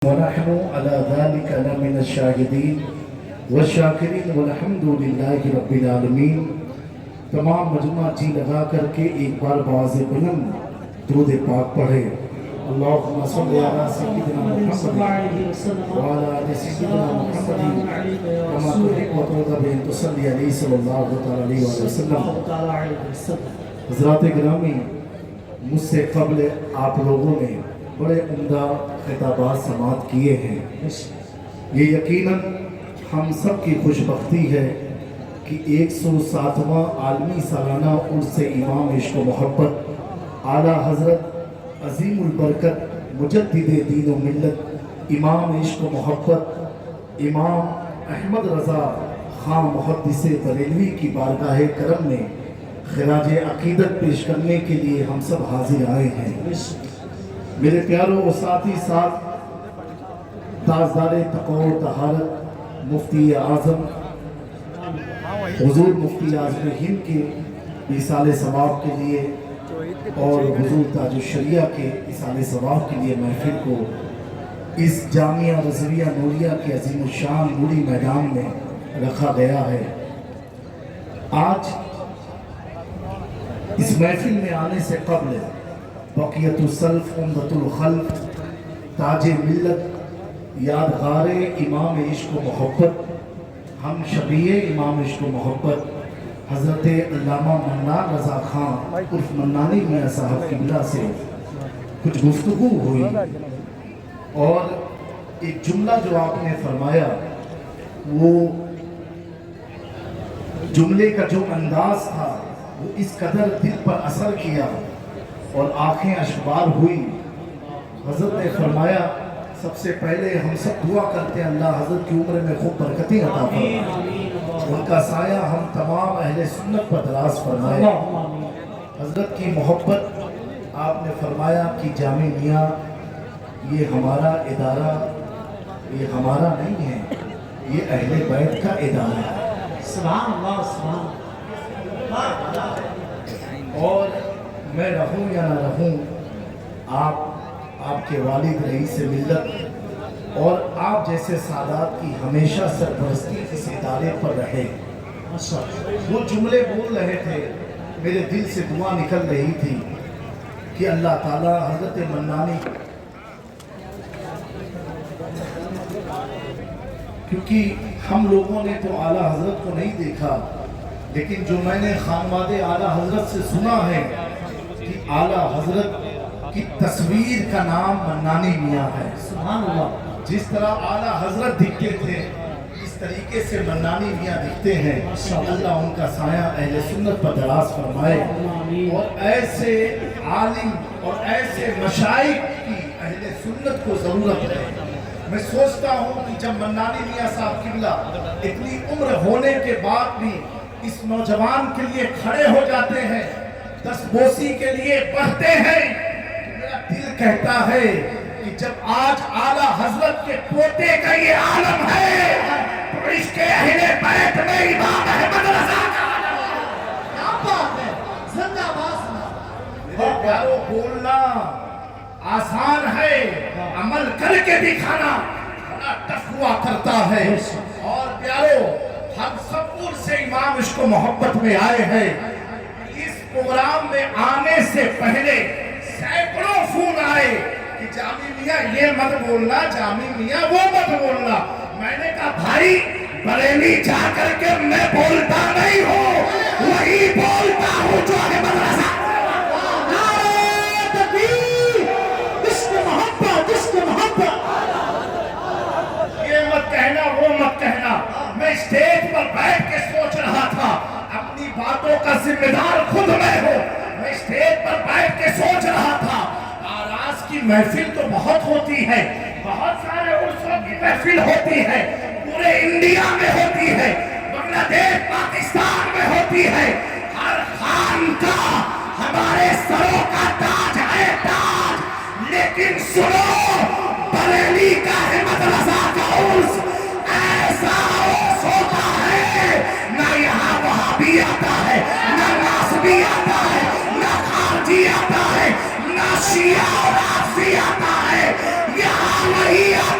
ونحن على ذلك لمن الشاهدين والشاکرین والحمد للہ رب العالمین۔ تمام مجمع جی لگا کر کے ایک بار بآواز بلند درود پاک پڑھے۔ اللہم صلی علی سیدنا محمد وعلی آل سیدنا محمد کما تحب و ترضى بأن تصلی علیہ صلی اللہ علیہ وسلم۔ حضرات گرامی، مجھ سے قبل آپ لوگوں نے بڑے عمدہ خطابات سماعت کیے ہیں۔ یہ یقیناً ہم سب کی خوش بختی ہے کہ 107واں عالمی سالانہ عرس امام عشق و محبت اعلیٰ حضرت عظیم البرکت مجدد دین و ملت امام عشق و محبت امام احمد رضا خان محدث بریلوی کی بارگاہ کرم میں خراج عقیدت پیش کرنے کے لیے ہم سب حاضر آئے ہیں۔ میرے پیاروں و ساتھی ساتھ تاجدار تقوی و طہارت مفتی اعظم حضور مفتی اعظم ہند کے ایصال ثواب کے لیے اور حضور تاج الشریعہ کے ایصال ثواب کے لیے محفل کو اس جامعہ رضویہ نوریہ کے عظیم الشان نوری میدان میں رکھا گیا ہے۔ آج اس محفل میں آنے سے قبل بقیت السلف عمدۃ الخلف تاج ملت یادگار امام عشق و محبت ہم شبیہ امام عشق و محبت حضرت علامہ منان رضا خان عرف منانی میاں صاحب قبلہ سے کچھ گفتگو ہوئی، اور ایک جملہ جو آپ نے فرمایا وہ جملے کا جو انداز تھا وہ اس قدر دل پر اثر کیا اور آنکھیں اشبار ہوئی۔ حضرت نے فرمایا سب سے پہلے ہم سب دعا کرتے ہیں اللہ حضرت کی عمر میں خوب برکتیں عطا فرمائے، ان کا سایہ ہم تمام اہل سنت پر دراز فرمائے۔ حضرت کی محبت آپ نے فرمایا کہ جامع میاں یہ ہمارا ادارہ یہ ہمارا نہیں ہے، یہ اہل بیت کا ادارہ ہے۔ سبحان اللہ سبحان اللہ۔ اور میں رہوں یا نہ رہوں، آپ کے والد رئیس ملت اور آپ جیسے سادات کی ہمیشہ سرپرستی اس ادارے پر رہے۔ وہ جملے بول رہے تھے، میرے دل سے دعا نکل رہی تھی کہ اللہ تعالیٰ حضرت منانی، کیونکہ ہم لوگوں نے تو اعلیٰ حضرت کو نہیں دیکھا، لیکن جو میں نے خانواد اعلیٰ حضرت سے سنا ہے کہ اعلیٰ حضرت کی تصویر کا نام منانی میاں ہے۔ سبحان اللہ۔ جس طرح اعلیٰ حضرت دکھتے تھے اس طریقے سے منانی میاں دکھتے ہیں۔ اللہ ان کا سایہ اہل سنت پر دراز فرمائے، اور ایسے عالم اور ایسے مشائخ کی اہل سنت کو ضرورت ہے۔ میں سوچتا ہوں کہ جب منانی میاں صاحب قبلہ اتنی عمر ہونے کے بعد بھی اس نوجوان کے لیے کھڑے ہو جاتے ہیں، دستبوسی کے لیے بڑھتے ہیں، میرا دل کہتا ہے کہ جب آج اعلیٰ حضرت کے پوتے کا یہ عالم ہے تو عشق اہل بیت میں امام احمد رضا کا عالم ہے۔ کیا بات ہے، زندہ باد۔ میرے پیاروں، بولنا آسان ہے، عمل کر کے دکھانا بڑا ٹف ہوا کرتا ہے۔ اور پیاروں، ہم سب پور سے امام عشق و محبت میں آئے ہیں۔ اس پروگرام میں آنے سے پہلے سینکڑوں فون آئے کہ جامع میاں یہ مت بولنا، جامع میاں وہ مت بولنا۔ میں نے کہا بھائی بریلی جا کر کے میں بولتا نہیں ہوں، وہی بولتا ہوں جو احمد رضا۔ نعرہ تکبیر، عشق محبت، عشق محبت۔ یہ مت کہنا وہ مت کہنا۔ میں اسٹیج پر بیٹھ کے سوچ رہا تھا، اپنی باتوں کا ذمہ دار خود میں ہوں۔ میں اسٹیج پر بیٹھ کے سوچ رہا تھا آراز کی محفل تو بہت ہوتی ہے، بہت سارے عرصوں کی محفل ہوتی ہے، پورے انڈیا میں ہوتی ہے، بنگلہ دیش پاکستان میں ہوتی ہے، ہر خان کا ہمارے سروں کا تاج ہے تاج، لیکن سنو بریلی کا احمد رضا کا عرس ایسا عرس ہوتا ہے، نہ یہاں وہابی آتا ہے، نہ ناصبی آتا ہے، نہ خارجی آتا ہے، نہ شیعہ اور رافضی آتا ہے، یہاں وہی آتا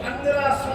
1500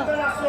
1500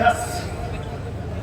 10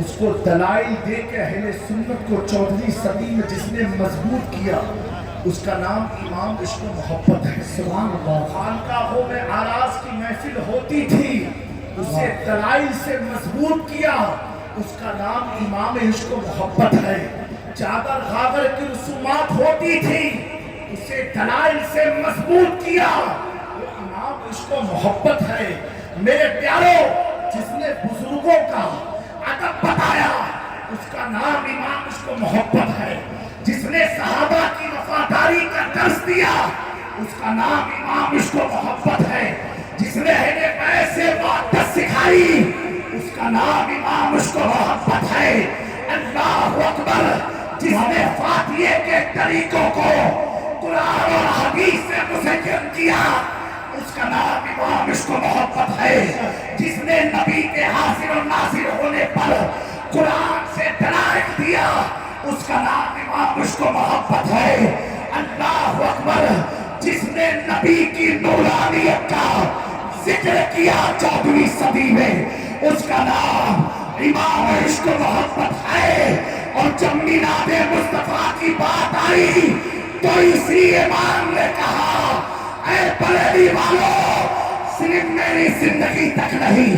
اس کو دلائل دے کے اہل سنت کو 14ویں صدی میں جس نے مضبوط کیا اس کا نام امام عشق و محبت ہے. سبحان اللہ. خانقاہوں میں آراز کی محفل ہوتی تھی, اسے دلائل سے مضبوط کیا, اس کا نام امام عشق و محبت ہے. چادر غاگر کی رسومات ہوتی تھی, اسے دلائل سے مضبوط کیا, وہ امام عشق و محبت ہے. میرے پیاروں, جس نے بزرگوں کا ادب بتایا اس کا نام امام عشق و محبت ہے. جس نے صحابہ کی وفاداری کا درس دیا اس کا نام امام عشق و محبت ہے. جس نے اہل بیت سے محبت سکھائی اس کا نام امام عشق و محبت ہے. اللہ اکبر. جس نے فاتحے کے طریقوں کو قرآن اور حدیث سے مسجل کیا اس کا نام امام عشق و محبت ہے. جس نے نبی کے حاضر و ناظر ہونے پر قرآن سے دلائل دیا اس کا نام امام عشق و محبت ہے. اللہ اکبر. جس نے نبی کی نورانیت کا ذکر کیا 14ویں صدی میں اس کا نام امام عشق و محبت ہے. اور جب میلاد مصطفیٰ کی بات آئی تو اسی امام نے کہا اے بریلی والوں, صرف میری زندگی تک نہیں,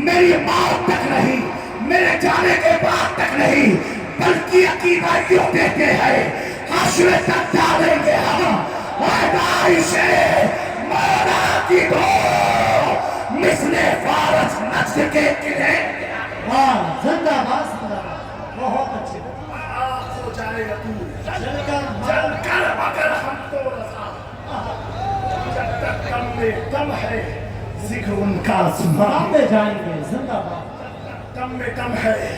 میری موت تک نہیں, میرے جانے کے بعد تک نہیں, بلکہ عقیدہ یوں دیتے ہیں حشر تک ڈالیں گے ہم پیدائش مولا کی دو مثل فارس نجد کے قلعے. واہ, زندہ باد, زندہ باد. بہت اچھے. آخ ہو جائے تو چل کر چل کر مگر ہم تو رضا, جب تک کم میں کم ہے ذکر ان کا سنا, ہم میں جائیں گے. زندہ باد. کم میں کم ہے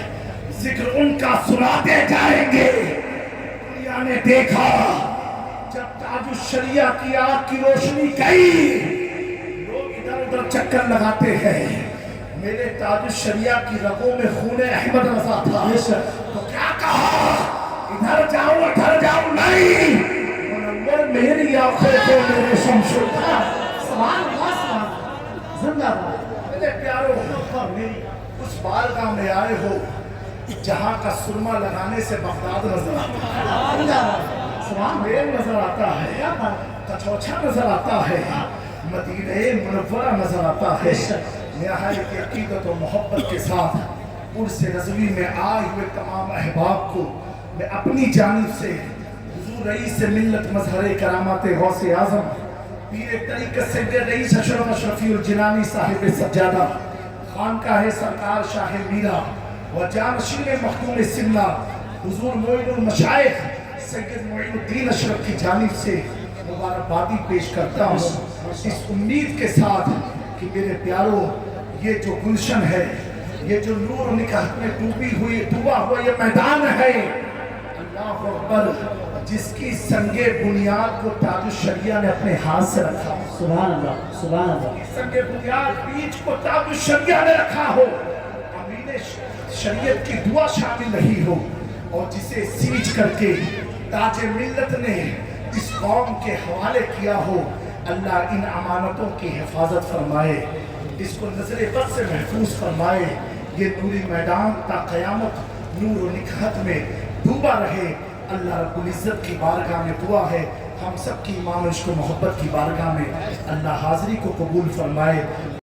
ذکر ان کا سناتے جائیں گے. دنیا نے دیکھا جب تاج الشریعہ کی آگ کی روشنی گئی لوگ ادھر ادھر چکر لگاتے ہیں. میرے تاج الشریعہ کی رگوں میں خون احمد رضا تھا, تو کیا کہا ادھر جاؤ ادھر جاؤ نہیں, منور میری آنکھیں کو میرے شمشیر. سبحان اللہ, سبحان اللہ. زندہ باد. میرے پیاروں, میری اس بارگاہ میں آئے ہو جہاں کا سرما لگانے سے بغداد نظر آتا ہے, زندہ باد. سبحان اللہ. میل نظر آتا ہے, کچوچا نظر آتا ہے, مدینہ منورہ نظر آتا ہے. نہایت عقیدت و محبت کے ساتھ عرس رضوی میں آئے ہوئے تمام احباب کو میں اپنی جانب سے حضور رئیس ملت مظہر کرامات غوث اعظم پیر طریقت سید رئیس اشرف اشرفی الجنانی صاحب سجادہ خانقاہ سرکار شاہ میرا و جانشین مختوم سمنا حضور معین المشائخ سید معین الدین اشرف کی جانب سے مبارکبادی پیش کرتا ہوں, اس امید کے ساتھ کہ میرے پیاروں یہ جو گلشن ہے, یہ جو نور نکہت میں ڈوبا ہوا یہ میدان ہے, اللہ اکبر, جس کی سنگ بنیاد کو تاج الشریعہ نے اپنے ہاتھ سے رکھا. سبحان اللہ, سبحان اللہ. سنگ بنیاد بیچ کو تاج الشریعہ نے رکھا ہو, امین شریعت کی دعا شامل رہی ہو, اور جسے سیچ کر کے تاج ملت نے اس قوم کے حوالے کیا ہو, اللہ ان امانتوں کی حفاظت فرمائے, اس کو نظر بد سے محفوظ فرمائے. یہ نوری میدان تا قیامت نور و نکہت میں ڈوبا رہے. اللہ رب العزت کی بارگاہ میں دعا ہے, ہم سب کی امام عشق و محبت کی بارگاہ میں اللہ حاضری کو قبول فرمائے.